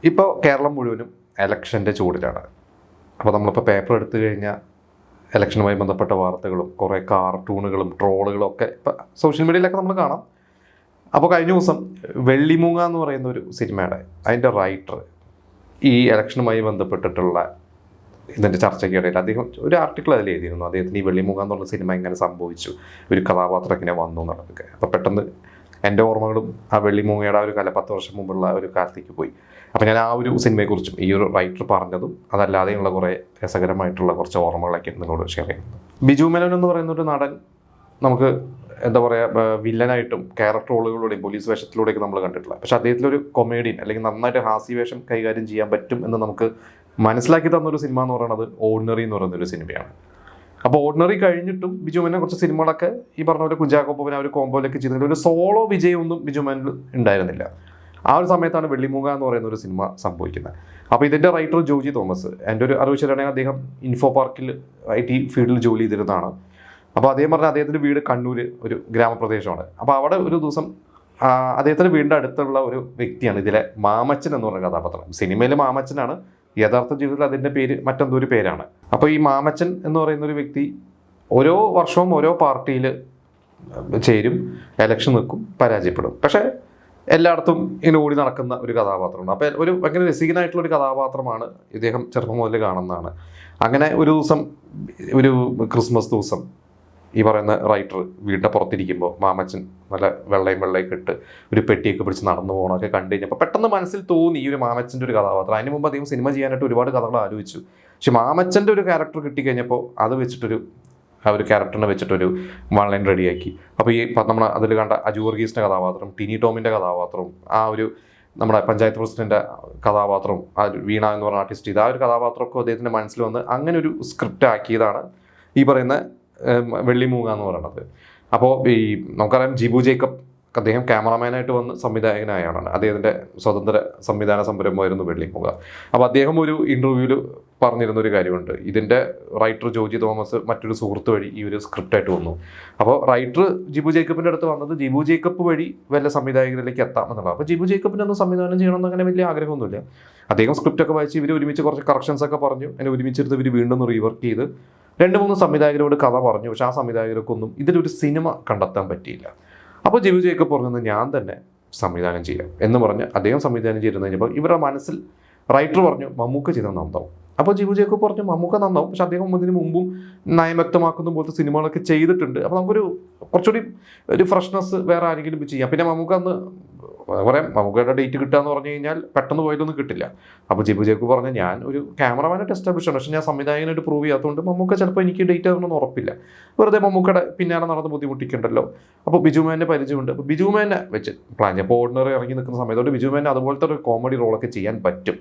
ഇപ്പോൾ കേരളം മുഴുവനും ഇലക്ഷൻ്റെ ചൂടിലാണ്. അപ്പോൾ നമ്മളിപ്പോൾ പേപ്പർ എടുത്തു കഴിഞ്ഞാൽ ഇലക്ഷനുമായി ബന്ധപ്പെട്ട വാർത്തകളും കുറേ കാർട്ടൂണുകളും ട്രോളുകളും ഒക്കെ ഇപ്പോൾ സോഷ്യൽ മീഡിയയിലൊക്കെ നമ്മൾ കാണാം. അപ്പോൾ കഴിഞ്ഞ ദിവസം വെള്ളിമൂങ്ങ എന്ന് പറയുന്ന ഒരു സിനിമയുടെ അതിൻ്റെ റൈറ്റർ ഈ ഇലക്ഷനുമായി ബന്ധപ്പെട്ടിട്ടുള്ള ഇതിൻ്റെ ചർച്ചയ്ക്കിടയിൽ അദ്ദേഹം ഒരു ആർട്ടിക്കിൾ അതിൽ എഴുതിയിരുന്നു. അദ്ദേഹത്തിന് ഈ വെള്ളിമൂങ്ങ എന്നുള്ള സിനിമ എങ്ങനെ സംഭവിച്ചു, ഒരു കഥാപാത്രം എങ്ങനെ വന്നു എന്നുള്ളതൊക്കെ. അപ്പോൾ പെട്ടെന്ന് എൻ്റെ ഓർമ്മകളും ആ വെള്ളിമൂങ്ങയുടെ ആ ഒരു 10 വർഷം മുമ്പുള്ള ഒരു കാലത്തേക്ക് പോയി. അപ്പോൾ ഞാൻ ആ ഒരു സിനിമയെക്കുറിച്ചും ഈ ഒരു റൈറ്റർ പറഞ്ഞതും അതല്ലാതെയുള്ള കുറേ രസകരമായിട്ടുള്ള കുറച്ച് ഓർമ്മകളൊക്കെ നിങ്ങളോട് ഷെയർ ചെയ്യുന്നത്. ബിജു മേനോൻ എന്ന് പറയുന്ന ഒരു നടൻ നമുക്ക് എന്താ പറയുക, വില്ലനായിട്ടും ക്യാരക്ടർ റോളുകളിലൂടെയും പോലീസ് വേഷത്തിലൂടെയൊക്കെ നമ്മൾ കണ്ടിട്ടില്ല. പക്ഷേ അദ്ദേഹത്തിലൊരു കൊമേഡിയൻ അല്ലെങ്കിൽ നന്നായിട്ട് ഹാസ്യവേഷം കൈകാര്യം ചെയ്യാൻ പറ്റും എന്ന് നമുക്ക് മനസ്സിലാക്കി തന്നൊരു സിനിമ എന്ന് പറയുന്നത് ഓർഡിനറി എന്ന് പറയുന്നൊരു സിനിമയാണ്. അപ്പോൾ ഓർഡിനറി കഴിഞ്ഞിട്ടും ബിജു മേനോൻ കുറച്ച് സിനിമകളൊക്കെ ഈ പറഞ്ഞ പോലെ കുഞ്ചാക്കോപ്പൻ ആ ഒരു കോമ്പോയിലൊക്കെ ചെയ്തിട്ട് ഒരു സോളോ വിജയമൊന്നും ബിജു മേനോൻ ഉണ്ടായിരുന്നില്ല. ആ ഒരു സമയത്താണ് വെള്ളിമൂങ്ങ എന്ന് പറയുന്ന ഒരു സിനിമ സംഭവിക്കുന്നത്. അപ്പോൾ ഇതിൻ്റെ റൈറ്റർ ജോജി തോമസ്, എൻ്റെ ഒരു അറിവ് ശരിയാണെങ്കിൽ അദ്ദേഹം ഇൻഫോ പാർക്കിൽ IT ഫീൽഡിൽ ജോലി ചെയ്തിരുന്നതാണ്. അപ്പോൾ അദ്ദേഹം പറഞ്ഞാൽ അദ്ദേഹത്തിൻ്റെ വീട് കണ്ണൂർ ഒരു ഗ്രാമപ്രദേശമാണ്. അപ്പോൾ അവിടെ ഒരു ദിവസം അദ്ദേഹത്തിൻ്റെ വീടിൻ്റെ അടുത്തുള്ള ഒരു വ്യക്തിയാണ് ഇതിലെ മാമച്ചൻ എന്ന് പറയുന്ന കഥാപാത്രം. സിനിമയിൽ മാമച്ചനാണ്, യഥാർത്ഥ ജീവിതത്തിൽ അതിൻ്റെ പേര് മറ്റെന്തോ ഒരു പേരാണ്. അപ്പോൾ ഈ മാമച്ചൻ എന്ന് പറയുന്ന ഒരു വ്യക്തി ഓരോ വർഷവും ഓരോ പാർട്ടിയിൽ ചേരും, ഇലക്ഷൻ നിൽക്കും, പരാജയപ്പെടും. പക്ഷേ എല്ലായിടത്തും ഇങ്ങനെ ഓടി നടക്കുന്ന ഒരു കഥാപാത്രമാണ്. അപ്പോൾ ഒരു ഭയങ്കര രസികനായിട്ടുള്ള ഒരു കഥാപാത്രമാണ് ഇദ്ദേഹം ചെറുപ്പം മുതൽ കാണുന്നതാണ്. അങ്ങനെ ഒരു ദിവസം ഒരു ക്രിസ്മസ് ദിവസം ഈ പറയുന്ന റൈറ്റർ വീടിൻ്റെ പുറത്തിരിക്കുമ്പോൾ മാമച്ചൻ നല്ല വെള്ളയൊക്കെ ഇട്ട് ഒരു പെട്ടിയൊക്കെ പിടിച്ച് നടന്നു പോകണമൊക്കെ കണ്ടു കഴിഞ്ഞപ്പോൾ പെട്ടെന്ന് മനസ്സിൽ തോന്നി ഈ ഒരു മാമച്ചൻ്റെ ഒരു കഥാപാത്രം. അതിന് മുമ്പ് അദ്ദേഹം സിനിമ ചെയ്യാനായിട്ട് ഒരുപാട് കഥകൾ ആലോചിച്ചു. പക്ഷെ മാമച്ചൻ്റെ ഒരു ക്യാരക്ടർ കിട്ടിക്കഴിഞ്ഞപ്പോൾ അത് വെച്ചിട്ടൊരു ആ ഒരു ക്യാരക്ടറിനെ വെച്ചിട്ടൊരു വൺ ലൈൻ റെഡിയാക്കി. അപ്പോൾ ഈ നമ്മൾ അതിൽ കണ്ട അജു വർഗീസിൻ്റെ കഥാപാത്രം, ടിനി ടോമിൻ്റെ കഥാപാത്രവും, ആ ഒരു നമ്മുടെ പഞ്ചായത്ത് പ്രസിഡൻ്റെ കഥാപാത്രവും, ആ വീണ എന്ന് പറഞ്ഞ ആർട്ടിസ്റ്റ്, ഇത് ആ ഒരു കഥാപാത്രമൊക്കെ അദ്ദേഹത്തിൻ്റെ മനസ്സിൽ വന്ന് അങ്ങനെ ഒരു സ്ക്രിപ്റ്റ് ആക്കിയതാണ് ഈ പറയുന്ന വെള്ളിമൂങ്ങ എന്ന് പറയുന്നത്. അപ്പോൾ ഈ നമുക്കറിയാം ജിബു ജേക്കബ്, അദ്ദേഹം ക്യാമറമാനായിട്ട് വന്ന് സംവിധായകനായാണ്. അദ്ദേഹത്തിൻ്റെ സ്വതന്ത്ര സംവിധാന സംരംഭമായിരുന്നു വെള്ളിമൂങ്ങ. അപ്പോൾ അദ്ദേഹം ഒരു ഇൻ്റർവ്യൂവിൽ പറഞ്ഞിരുന്നൊരു കാര്യമുണ്ട്, ഇതിൻ്റെ റൈറ്റർ ജോജി തോമസ് മറ്റൊരു സുഹൃത്ത് വഴി ഈ ഒരു സ്ക്രിപ്റ്റായിട്ട് വന്നു. അപ്പോൾ റൈറ്റർ ജിബു ജേക്കബിൻ്റെ അടുത്ത് വന്നത് ജിബു ജേക്കബ് വഴി വല്ല സംവിധായകരിലേക്ക് എത്താം എന്നുള്ളത്. അപ്പോൾ ജിബു ജേക്കബിനൊന്നും സംവിധാനം ചെയ്യണമെന്ന് അങ്ങനെ വലിയ ആഗ്രഹമൊന്നുമില്ല. അദ്ദേഹം സ്ക്രിപ്റ്റൊക്കെ വായിച്ച് ഇവർ ഒരുമിച്ച് കുറച്ച് കറക്ഷൻസൊക്കെ പറഞ്ഞു, അതിനെ ഒരുമിച്ചെടുത്ത് ഇവർ വീണ്ടും റീവർക്ക് ചെയ്ത് 2-3 സംവിധായകരോട് കഥ പറഞ്ഞു. പക്ഷേ ആ സംവിധായകർക്കൊന്നും ഇതിലൊരു സിനിമ കണ്ടെത്താൻ പറ്റിയില്ല. അപ്പോൾ ജിബു ജേക്കബ് പറഞ്ഞത് ഞാൻ തന്നെ സംവിധാനം ചെയ്യാം എന്ന് പറഞ്ഞ് അദ്ദേഹം സംവിധാനം ചെയ്തിരുന്നു കഴിഞ്ഞപ്പോൾ ഇവരുടെ മനസ്സിൽ റൈറ്റർ പറഞ്ഞു മമ്മൂക്ക ചെയ്താൽ നന്നാവും. അപ്പോൾ ജിബു ജേക്കബ് പറഞ്ഞു മമ്മൂക്ക നന്നാവും, പക്ഷെ അദ്ദേഹം ഇതിന് മുമ്പും നയം വ്യക്തമാക്കുന്ന പോലത്തെ സിനിമകളൊക്കെ ചെയ്തിട്ടുണ്ട്. അപ്പോൾ നമുക്കൊരു കുറച്ചുകൂടി ഒരു ഫ്രഷ്നെസ് വേറെ ആരെങ്കിലും ചെയ്യാം. പിന്നെ മമ്മൂക്ക അന്ന് പറയാം, മമ്മൂക്കയുടെ ഡേറ്റ് കിട്ടുക എന്ന് പറഞ്ഞു കഴിഞ്ഞാൽ പെട്ടെന്ന് പോയാലൊന്നും കിട്ടില്ല. അപ്പോൾ ജിബു ജേക്കബ് പറഞ്ഞ ഞാൻ ഒരു ക്യാമറമാനായിട്ട് എസ്റ്റാബ്ലിഷ് ആണ്, പക്ഷേ ഞാൻ സംവിധായകനായിട്ട് പ്രൂവ് ചെയ്യാത്തതുകൊണ്ട് മമ്മൂക്ക ചിലപ്പോൾ എനിക്ക് ഡേറ്റ് ആകണമെന്ന് ഉറപ്പില്ല. വെറുതെ മമ്മൂക്കയുടെ പിന്നാലെ നടന്ന് ബുദ്ധിമുട്ടിക്കണ്ടല്ലോ. അപ്പോൾ ബിജുമേൻ്റെ പരിചയമുണ്ട്, അപ്പോൾ ബിജുമേനെ വെച്ച് പ്ലാൻ ചെയ്യാം. അപ്പോൾ ഓർഡിനറി ഇറങ്ങി നിൽക്കുന്ന സമയത്തോട് ബിജുമേനെ അതുപോലത്തെ ഒരു കോമഡി റോളൊക്കെ ചെയ്യാൻ പറ്റും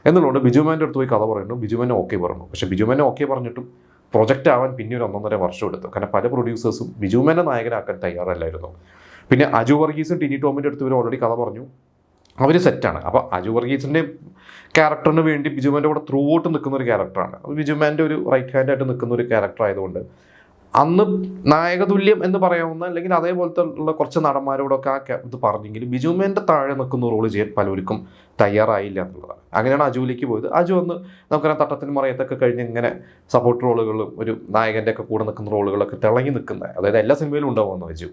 എന്നുള്ളത് ബിജുമേൻ്റെ അടുത്ത് പോയി കഥ പറയുന്നു. ബിജുമേനെ ഓക്കെ പറഞ്ഞു. പക്ഷേ ബിജുമേനെ ഓക്കെ പറഞ്ഞിട്ടും പ്രൊജക്റ്റ് ആവാൻ പിന്നെ ഒരു 1.5 വർഷം എടുത്തു. കാരണം പല പ്രൊഡ്യൂസേഴ്സും ബിജുമേനെ നായകനാക്കാൻ തയ്യാറല്ലായിരുന്നു. പിന്നെ അജു വർഗീസും ടിനി ടോമിൻ്റെ അടുത്ത് ഇവർ ഓൾറെഡി കഥ പറഞ്ഞു, അവർ സെറ്റാണ്. അപ്പോൾ അജു വർഗീസിൻ്റെ ക്യാരക്ടറിന് വേണ്ടി ബിജുമേൻ്റെ കൂടെ ത്രൂ ഔട്ട് നിൽക്കുന്ന ഒരു ക്യാരക്ടറാണ്. ബിജുമേൻ്റെ ഒരു റൈറ്റ് ഹാൻഡായിട്ട് നിൽക്കുന്ന ഒരു ക്യാരക്ടർ ആയതുകൊണ്ട് അന്ന് നായകതുല്യം എന്ന് പറയാവുന്ന അല്ലെങ്കിൽ അതേപോലത്തെ ഉള്ള കുറച്ച് നടന്മാരോടൊക്കെ ആ ഇത് പറഞ്ഞെങ്കിലും ബിജുമേൻ്റെ താഴെ നിൽക്കുന്ന റോള് ചെയ്യാൻ പലർക്കും തയ്യാറായില്ല എന്നുള്ളതാണ്. അങ്ങനെയാണ് അജുവിലേക്ക് പോയത്. അജു വന്ന് നമുക്കറിയാം തട്ടത്തിന് മറയത്തൊക്കെ കഴിഞ്ഞ് ഇങ്ങനെ സപ്പോർട്ട് റോളുകളും ഒരു നായകൻ്റെ ഒക്കെ കൂടെ നിൽക്കുന്ന റോളുകളൊക്കെ തിളങ്ങി നിൽക്കുന്നത്, അതായത് എല്ലാ സിനിമയിലും ഉണ്ടാവുമെന്ന് അജു.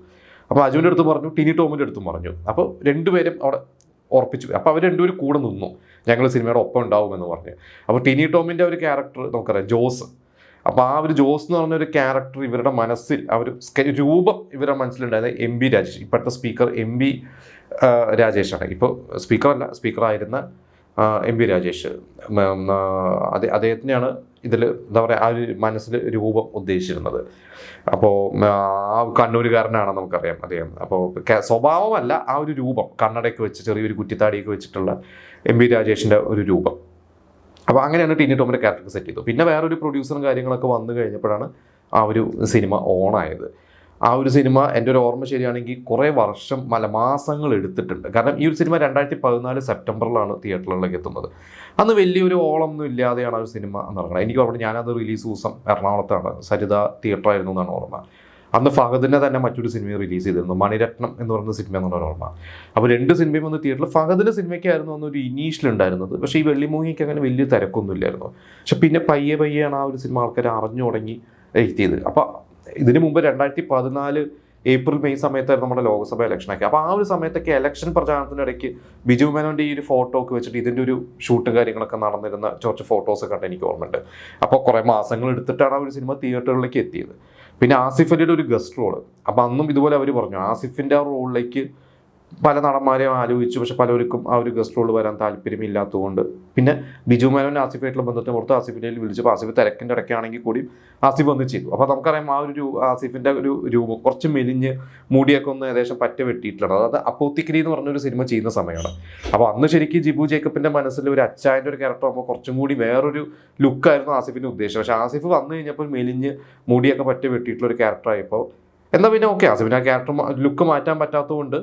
അപ്പോൾ അജുവിൻ്റെ അടുത്ത് പറഞ്ഞു, ടിനി ടോമിൻ്റെ അടുത്തും പറഞ്ഞു. അപ്പോൾ രണ്ടുപേരും അവിടെ ഉറപ്പിച്ചു. അപ്പോൾ അവർ രണ്ടുപേരും കൂടെ നിന്നു, ഞങ്ങൾ സിനിമയുടെ ഒപ്പം ഉണ്ടാവുമെന്ന് പറഞ്ഞു. അപ്പോൾ ടിനി ടോമിൻ്റെ ഒരു ക്യാരക്ടർ നമുക്കറിയാം ജോസ്. അപ്പോൾ ആ ഒരു ജോസ് എന്ന് പറഞ്ഞൊരു ക്യാരക്ടർ ഇവരുടെ മനസ്സിൽ ആ ഒരു രൂപം ഇവരുടെ മനസ്സിലുണ്ടായത് MB രാജേഷ്, ഇപ്പോഴത്തെ സ്പീക്കർ MB രാജേഷാണ്. ഇപ്പോൾ സ്പീക്കറല്ല, സ്പീക്കറായിരുന്ന MB രാജേഷ്. അദ്ദേഹത്തിനെയാണ് ഇതിൽ എന്താ പറയുക ആ ഒരു മനസ്സിൽ രൂപം ഉദ്ദേശിച്ചിരുന്നത്. അപ്പോൾ ആ കണ്ണൂരുകാരനാണ് നമുക്കറിയാം അദ്ദേഹം. അപ്പോൾ സ്വഭാവമല്ല, ആ ഒരു രൂപം കണ്ണടയൊക്കെ വെച്ച് ചെറിയൊരു കുറ്റിത്താടിയൊക്കെ വെച്ചിട്ടുള്ള MB രാജേഷിൻ്റെ ഒരു രൂപം. അപ്പോൾ അങ്ങനെയാണ് ടിനി ടോമിൻ്റെ ക്യാരക്ടർ സെറ്റ് ചെയ്തു. പിന്നെ വേറൊരു പ്രൊഡ്യൂസറും കാര്യങ്ങളൊക്കെ വന്നു കഴിഞ്ഞപ്പോഴാണ് ആ ഒരു സിനിമ ഓണായത്. ആ ഒരു സിനിമ എൻ്റെ ഒരു ഓർമ്മ ശരിയാണെങ്കിൽ കുറേ വർഷം മാസങ്ങൾ എടുത്തിട്ടുണ്ട്. കാരണം ഈ ഒരു സിനിമ 2014 സെപ്റ്റംബറിലാണ് തിയേറ്ററുകളിലേക്ക് എത്തുന്നത്. അന്ന് വലിയൊരു ഓളമൊന്നും ഇല്ലാതെയാണ് ആ ഒരു സിനിമ എന്ന് പറയുന്നത്. എനിക്ക് ഓർമ്മ ഞാനത് റിലീസ് ദിവസം എറണാകുളത്താണ്, സരിത തിയേറ്ററായിരുന്നു എന്നാണ് ഓർമ്മ. അന്ന് ഫഹദിനെ തന്നെ മറ്റൊരു സിനിമ റിലീസ് ചെയ്തിരുന്നു, മണിരത്നം എന്ന് പറയുന്ന സിനിമ എന്നുള്ള ഓർമ്മ. അപ്പോൾ 2 സിനിമയും ഒന്ന് തിയേറ്ററിൽ ഫഹദിൻ്റെ സിനിമയ്ക്കായിരുന്നു അന്നൊരു ഇനീഷ്യൽ ഉണ്ടായിരുന്നത്. പക്ഷേ ഈ വെള്ളിമൂങ്ങിക്ക് അങ്ങനെ വലിയ തിരക്കൊന്നും ഇല്ലായിരുന്നു. പക്ഷെ പിന്നെ പയ്യെയാണ് ആ ഒരു സിനിമ ആൾക്കാർ അറിഞ്ഞു തുടങ്ങി എത്തിയത്. അപ്പോൾ ഇതിന് മുമ്പ് 2014 ഏപ്രിൽ മെയ് സമയത്തായിരുന്നു നമ്മുടെ ലോക്സഭ ഇലക്ഷനൊക്കെ. അപ്പോൾ ആ ഒരു സമയത്തൊക്കെ ഇലക്ഷൻ പ്രചാരണത്തിനിടയ്ക്ക് ബിജു മേനോൻ്റെ ഈ ഒരു ഫോട്ടോ ഒക്കെ വെച്ചിട്ട് ഇതിൻ്റെ ഒരു ഷൂട്ടും കാര്യങ്ങളൊക്കെ നടന്നിരുന്ന കുറച്ച് ഫോട്ടോസൊക്കെ കണ്ട് എനിക്ക് ഓർമ്മയുണ്ട്. അപ്പോൾ കുറേ മാസങ്ങൾ എടുത്തിട്ടാണ് ആ ഒരു സിനിമ തിയേറ്ററുകളിലേക്ക് എത്തിയത്. പിന്നെ ആസിഫ് അലിയുടെ ഒരു ഗസ്റ്റ് റോള്, അപ്പോൾ അന്നും ഇതുപോലെ അവർ പറഞ്ഞു ആസിഫിൻ്റെ ആ റോളിലേക്ക് പല നടന്മാരെയും ആലോചിച്ചു, പക്ഷെ പലർക്കും ആ ഒരു ഗസ്റ്റ് റോൾ വരാൻ താല്പര്യമില്ലാത്തതുകൊണ്ട് പിന്നെ ബിജു മേനോൻ്റെ ആസിഫായിട്ടുള്ള ബന്ധത്തെ പുറത്ത് ആസിഫിനെ വിളിച്ചപ്പോൾ ആസിഫ് തിരക്കിൻ്റെ ഇടയ്ക്കാണെങ്കിൽ കൂടി ആസിഫ് വന്ന് ചെയ്തു. അപ്പോൾ നമുക്കറിയാം ആ ഒരു ആസിഫിൻ്റെ ഒരു രൂപം കുറച്ച് മെലിഞ്ഞ് മുടിയൊക്കെ ഒന്ന് ഏകദേശം പറ്റ വെട്ടിയിട്ടുള്ളത്. അതായത് അപ്പോത്തിക്കരി എന്ന് പറഞ്ഞൊരു സിനിമ ചെയ്യുന്ന സമയമാണ്. അപ്പോൾ അന്ന് ശരിക്കും ജിബു ജേക്കബിൻ്റെ മനസ്സിൽ ഒരു അച്ചായൻ്റെ ഒരു ക്യാരക്ടർ ആകുമ്പോൾ കുറച്ചും കൂടി വേറൊരു ലുക്കായിരുന്നു ആസിഫിൻ്റെ ഉദ്ദേശം. പക്ഷേ ആസിഫ് വന്നു കഴിഞ്ഞപ്പോൾ മെലിഞ്ഞ് മുടിയൊക്കെ പറ്റ വെട്ടിയിട്ടുള്ള ഒരു ക്യാരക്ടറായപ്പോൾ എന്നാൽ പിന്നെ ഓക്കെ ആസിഫിന് ആ ക്യാരക്ടർ ലുക്ക് മാറ്റാൻ പറ്റാത്തതുകൊണ്ട്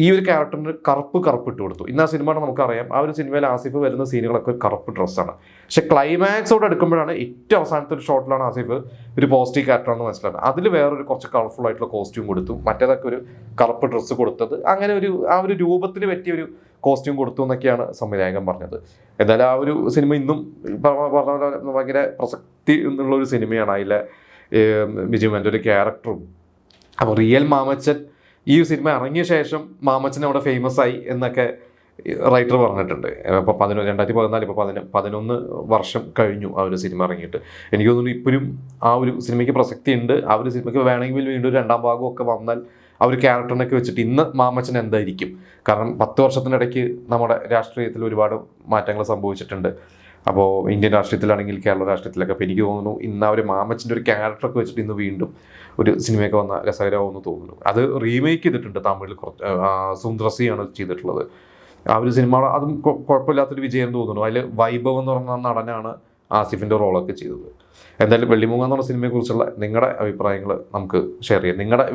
ഈ ഒരു ക്യാരക്ടറിന് കറുപ്പ് ഇട്ട് കൊടുത്തു. ഇന്ന് ആ സിനിമയുടെ നമുക്കറിയാം ആ ഒരു സിനിമയിൽ ആസിഫ് വരുന്ന സീനുകളൊക്കെ ഒരു കറുപ്പ് ഡ്രസ്സാണ്. പക്ഷെ ക്ലൈമാക്സോട് എടുക്കുമ്പോഴാണ് ഏറ്റവും അവസാനത്തെ ഒരു ഷോട്ടിലാണ് ആസിഫ് ഒരു പോസിറ്റീവ് ക്യാരക്ടറാണെന്ന് മനസ്സിലാക്കുന്നത്. അതിൽ വേറൊരു കുറച്ച് കളർഫുൾ ആയിട്ടുള്ള കോസ്റ്റ്യൂം കൊടുത്തു, മറ്റേതൊക്കെ ഒരു കറുപ്പ് ഡ്രസ്സ് കൊടുത്തത്, അങ്ങനെ ആ ഒരു രൂപത്തിന് പറ്റിയ ഒരു കോസ്റ്റ്യൂം കൊടുത്തു എന്നൊക്കെയാണ് സംവിധായകൻ പറഞ്ഞത്. എന്തായാലും ആ ഒരു സിനിമ ഇന്നും പറഞ്ഞ പോലെ ഭയങ്കര പ്രസക്തി എന്നുള്ളൊരു സിനിമയാണ്. അതിലെ ബിജു മേനോൻ്റെ ഒരു ക്യാരക്ടറും. അപ്പോൾ റിയൽ മാമച്ചൻ ഈ സിനിമ ഇറങ്ങിയ ശേഷം മാമച്ചൻ അവിടെ ഫേമസ് ആയി എന്നൊക്കെ റൈറ്റർ പറഞ്ഞിട്ടുണ്ട്. ഇപ്പോൾ 2014 ഇപ്പോൾ 11 വർഷം കഴിഞ്ഞു ആ ഒരു സിനിമ ഇറങ്ങിയിട്ട്. എനിക്ക് തോന്നുന്നു ഇപ്പോഴും ആ ഒരു സിനിമയ്ക്ക് പ്രസക്തി ഉണ്ട്. ആ ഒരു സിനിമയ്ക്ക് വേണമെങ്കിൽ വീണ്ടും 2ാം ഭാഗമൊക്കെ വന്നാൽ ആ ഒരു ക്യാരക്ടറിനൊക്കെ വെച്ചിട്ട് ഇന്ന് മാമച്ചൻ എന്തായിരിക്കും. കാരണം 10 വർഷത്തിനിടയ്ക്ക് നമ്മുടെ രാഷ്ട്രീയത്തിൽ ഒരുപാട് മാറ്റങ്ങൾ സംഭവിച്ചിട്ടുണ്ട്. അപ്പോൾ ഇന്ത്യൻ രാഷ്ട്രീയത്തിലാണെങ്കിൽ കേരള രാഷ്ട്രീയത്തിലൊക്കെ. അപ്പോൾ എനിക്ക് തോന്നുന്നു ഇന്ന് ആ ഒരു മാമച്ചൻ്റെ ഒരു ക്യാരക്ടറൊക്കെ വെച്ചിട്ട് ഇന്ന് വീണ്ടും ഒരു സിനിമയൊക്കെ വന്ന രസകരമാവുമെന്ന് തോന്നുന്നു. അത് റീമേക്ക് ചെയ്തിട്ടുണ്ട് തമിഴിൽ, സുന്ദർസിയാണ് ചെയ്തിട്ടുള്ളത്. ആ ഒരു സിനിമ അതും കുഴപ്പമില്ലാത്തൊരു വിജയം തോന്നുന്നു. അതിൽ വൈഭവ് എന്ന് പറഞ്ഞ നടനാണ് ആസിഫിൻ്റെ റോളൊക്കെ ചെയ്തത്. എന്തായാലും വെള്ളിമൂങ്ങ എന്ന് പറഞ്ഞ സിനിമയെക്കുറിച്ചുള്ള നിങ്ങളുടെ അഭിപ്രായങ്ങൾ നമുക്ക് ഷെയർ ചെയ്യാം. നിങ്ങളുടെ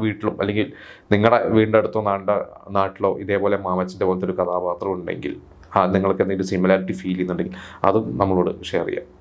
വീട്ടിലും അല്ലെങ്കിൽ നിങ്ങളുടെ വീടിൻ്റെ അടുത്തോ നാട്ടിലോ ഇതേപോലെ മാമച്ചൻ്റെ പോലത്തെ ഒരു കഥാപാത്രം ഉണ്ടെങ്കിൽ നിങ്ങൾക്ക് എന്തെങ്കിലും സിമിലാരിറ്റി ഫീൽ ചെയ്യുന്നുണ്ടെങ്കിൽ അതും നമ്മളോട് ഷെയർ ചെയ്യാം.